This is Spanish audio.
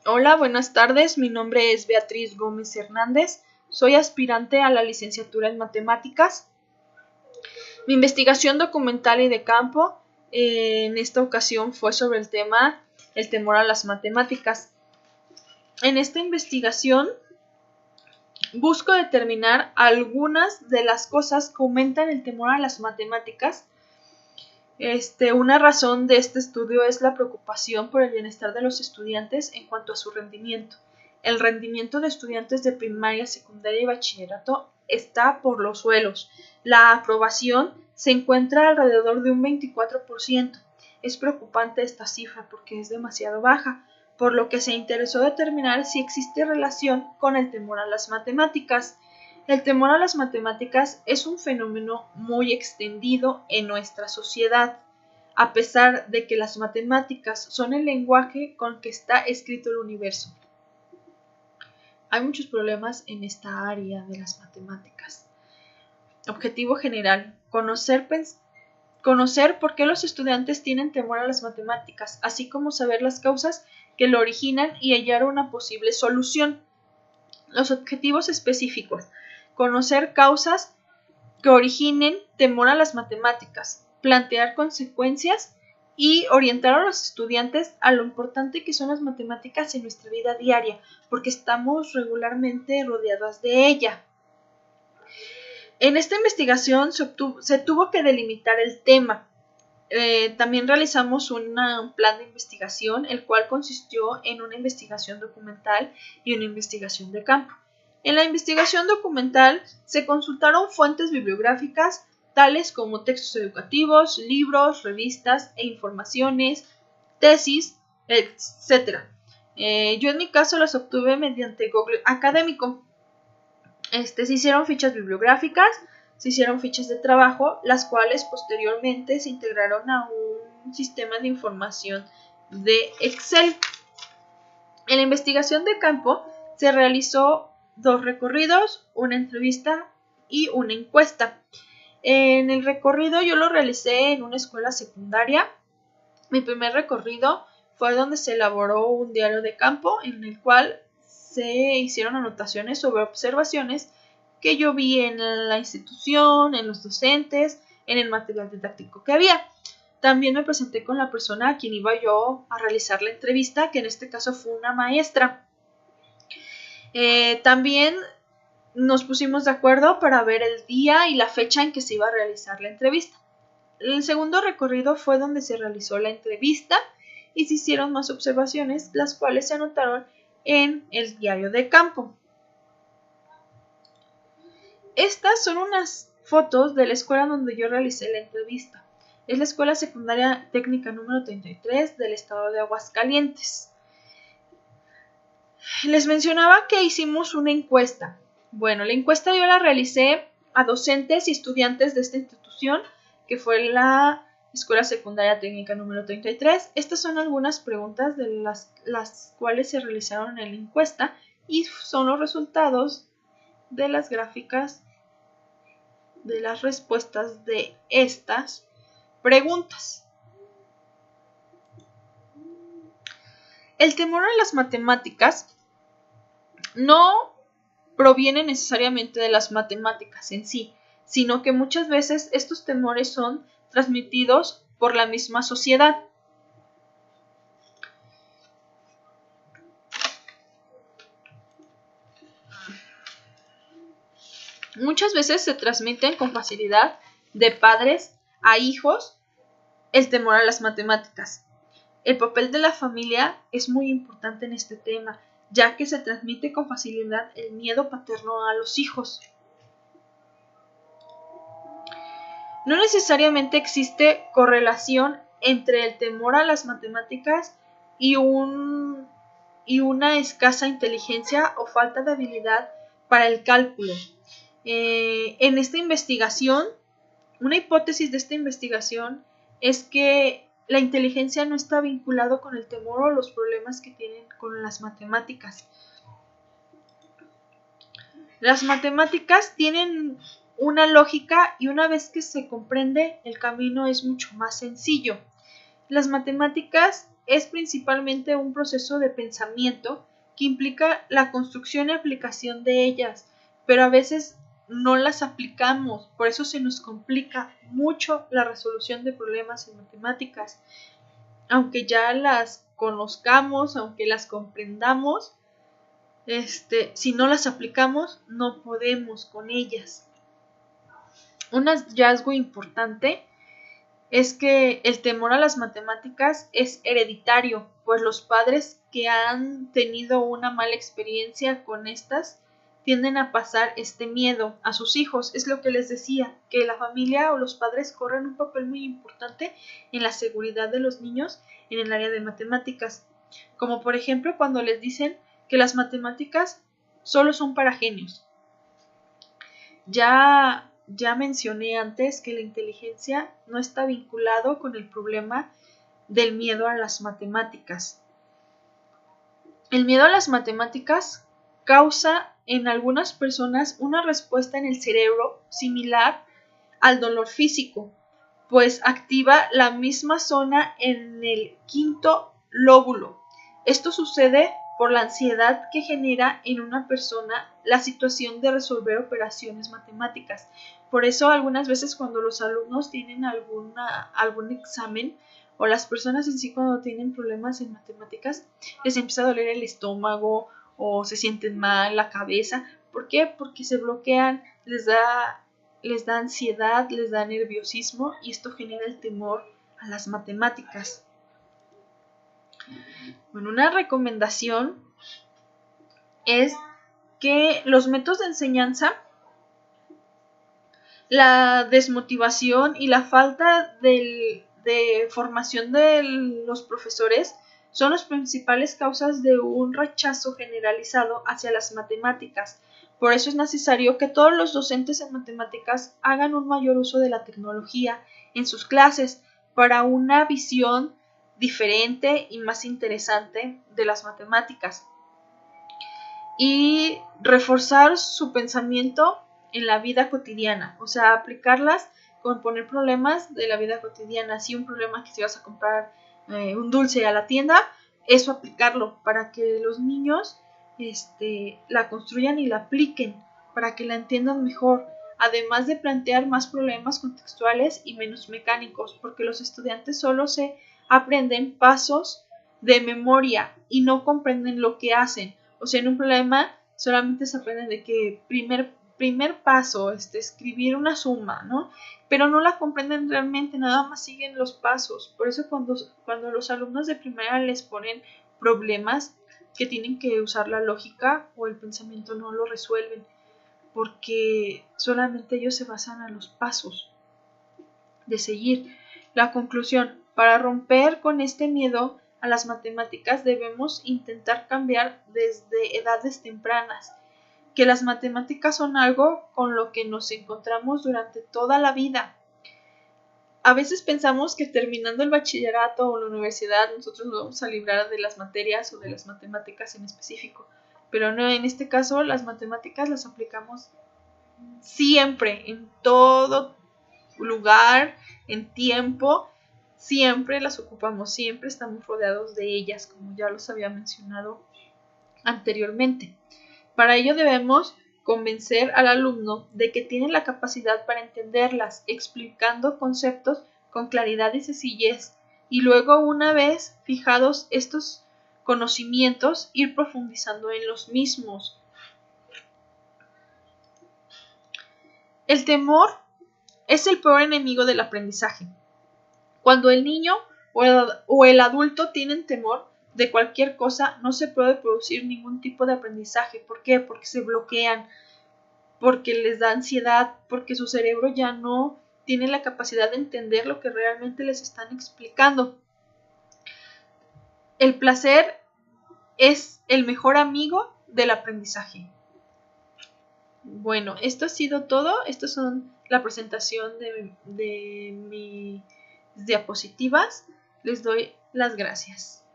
Hola, buenas tardes. Mi nombre es Beatriz Gómez Hernández. Soy aspirante a la licenciatura en Matemáticas. Mi investigación documental y de campo en esta ocasión fue sobre el tema el temor a las matemáticas. En esta investigación busco determinar algunas de las cosas que aumentan el temor a las matemáticas. Una razón de este estudio es la preocupación por el bienestar de los estudiantes en cuanto a su rendimiento. El rendimiento de estudiantes de primaria, secundaria y bachillerato está por los suelos. La aprobación se encuentra alrededor de un 24%. Es preocupante esta cifra porque es demasiado baja, por lo que se interesó determinar si existe relación con el temor a las matemáticas. El temor a las matemáticas es un fenómeno muy extendido en nuestra sociedad, a pesar de que las matemáticas son el lenguaje con que está escrito el universo. Hay muchos problemas en esta área de las matemáticas. Objetivo general: conocer por qué los estudiantes tienen temor a las matemáticas, así como saber las causas que lo originan y hallar una posible solución. Los objetivos específicos: conocer causas que originen temor a las matemáticas, plantear consecuencias y orientar a los estudiantes a lo importante que son las matemáticas en nuestra vida diaria, porque estamos regularmente rodeadas de ella. En esta investigación se tuvo que delimitar el tema. También realizamos un plan de investigación, el cual consistió en una investigación documental y una investigación de campo. En la investigación documental se consultaron fuentes bibliográficas tales como textos educativos, libros, revistas e informaciones, tesis, etc. Yo en mi caso las obtuve mediante Google Académico. Se hicieron fichas bibliográficas, se hicieron fichas de trabajo, las cuales posteriormente se integraron a un sistema de información de Excel. En la investigación de campo se realizó 2 recorridos, una entrevista y una encuesta. En el recorrido yo lo realicé en una escuela secundaria. Mi primer recorrido fue donde se elaboró un diario de campo en el cual se hicieron anotaciones sobre observaciones que yo vi en la institución, en los docentes, en el material didáctico que había. También me presenté con la persona a quien iba yo a realizar la entrevista, que en este caso fue una maestra. También nos pusimos de acuerdo para ver el día y la fecha en que se iba a realizar la entrevista. El segundo recorrido fue donde se realizó la entrevista y se hicieron más observaciones, las cuales se anotaron en el diario de campo. Estas son unas fotos de la escuela donde yo realicé la entrevista. Es la Escuela Secundaria Técnica número 33 del estado de Aguascalientes. Les mencionaba que hicimos una encuesta. Bueno, la encuesta yo la realicé a docentes y estudiantes de esta institución, que fue la Escuela Secundaria Técnica número 33. Estas son algunas preguntas de las cuales se realizaron en la encuesta y son los resultados de las gráficas de las respuestas de estas preguntas. El temor a las matemáticas no proviene necesariamente de las matemáticas en sí, sino que muchas veces estos temores son transmitidos por la misma sociedad. Muchas veces se transmiten con facilidad de padres a hijos el temor a las matemáticas. El papel de la familia es muy importante en este tema, ya que se transmite con facilidad el miedo paterno a los hijos. No necesariamente existe correlación entre el temor a las matemáticas y una escasa inteligencia o falta de habilidad para el cálculo. En esta investigación, una hipótesis de esta investigación es que la inteligencia no está vinculado con el temor o los problemas que tienen con las matemáticas. Las matemáticas tienen una lógica y una vez que se comprende, el camino es mucho más sencillo. Las matemáticas es principalmente un proceso de pensamiento que implica la construcción y aplicación de ellas, pero a veces no las aplicamos, por eso se nos complica mucho la resolución de problemas en matemáticas. Aunque ya las conozcamos, aunque las comprendamos, si no las aplicamos, no podemos con ellas. Un hallazgo importante es que el temor a las matemáticas es hereditario, pues los padres que han tenido una mala experiencia con estas tienden a pasar este miedo a sus hijos. Es lo que les decía, que la familia o los padres corren un papel muy importante en la seguridad de los niños en el área de matemáticas. Como por ejemplo cuando les dicen que las matemáticas solo son para genios. Ya mencioné antes que la inteligencia no está vinculado con el problema del miedo a las matemáticas. El miedo a las matemáticas causa en algunas personas una respuesta en el cerebro similar al dolor físico, pues activa la misma zona en el quinto lóbulo. Esto sucede por la ansiedad que genera en una persona la situación de resolver operaciones matemáticas. Por eso algunas veces cuando los alumnos tienen algún examen o las personas en sí cuando tienen problemas en matemáticas les empieza a doler el estómago o se sienten mal, la cabeza. ¿Por qué? Porque se bloquean, les da ansiedad, les da nerviosismo y esto genera el temor a las matemáticas. Bueno, una recomendación es que los métodos de enseñanza, la desmotivación y la falta de formación de los profesores son las principales causas de un rechazo generalizado hacia las matemáticas. Por eso es necesario que todos los docentes en matemáticas hagan un mayor uso de la tecnología en sus clases para una visión diferente y más interesante de las matemáticas. Y reforzar su pensamiento en la vida cotidiana, o sea, aplicarlas con poner problemas de la vida cotidiana. Si un problema que si vas a comprar un dulce a la tienda, eso aplicarlo para que los niños la construyan y la apliquen, para que la entiendan mejor, además de plantear más problemas contextuales y menos mecánicos, porque los estudiantes solo se aprenden pasos de memoria y no comprenden lo que hacen. O sea, en un problema solamente se aprenden de que primer paso, escribir una suma, ¿no? Pero no la comprenden realmente, nada más siguen los pasos. Por eso cuando los alumnos de primaria les ponen problemas que tienen que usar la lógica o el pensamiento, no lo resuelven, porque solamente ellos se basan a los pasos de seguir. La conclusión: para romper con este miedo a las matemáticas debemos intentar cambiar desde edades tempranas, que las matemáticas son algo con lo que nos encontramos durante toda la vida. A veces pensamos que terminando el bachillerato o la universidad nosotros nos vamos a librar de las materias o de las matemáticas en específico, pero no, en este caso las matemáticas las aplicamos siempre, en todo lugar, en tiempo, siempre las ocupamos, siempre estamos rodeados de ellas, como ya los había mencionado anteriormente. Para ello debemos convencer al alumno de que tiene la capacidad para entenderlas, explicando conceptos con claridad y sencillez, y luego, una vez fijados estos conocimientos, ir profundizando en los mismos. El temor es el peor enemigo del aprendizaje. Cuando el niño o el adulto tienen temor de cualquier cosa, no se puede producir ningún tipo de aprendizaje. ¿Por qué? Porque se bloquean, porque les da ansiedad, porque su cerebro ya no tiene la capacidad de entender lo que realmente les están explicando. El placer es el mejor amigo del aprendizaje. Bueno, esto ha sido todo. Estas son la presentación de mis diapositivas. Les doy las gracias.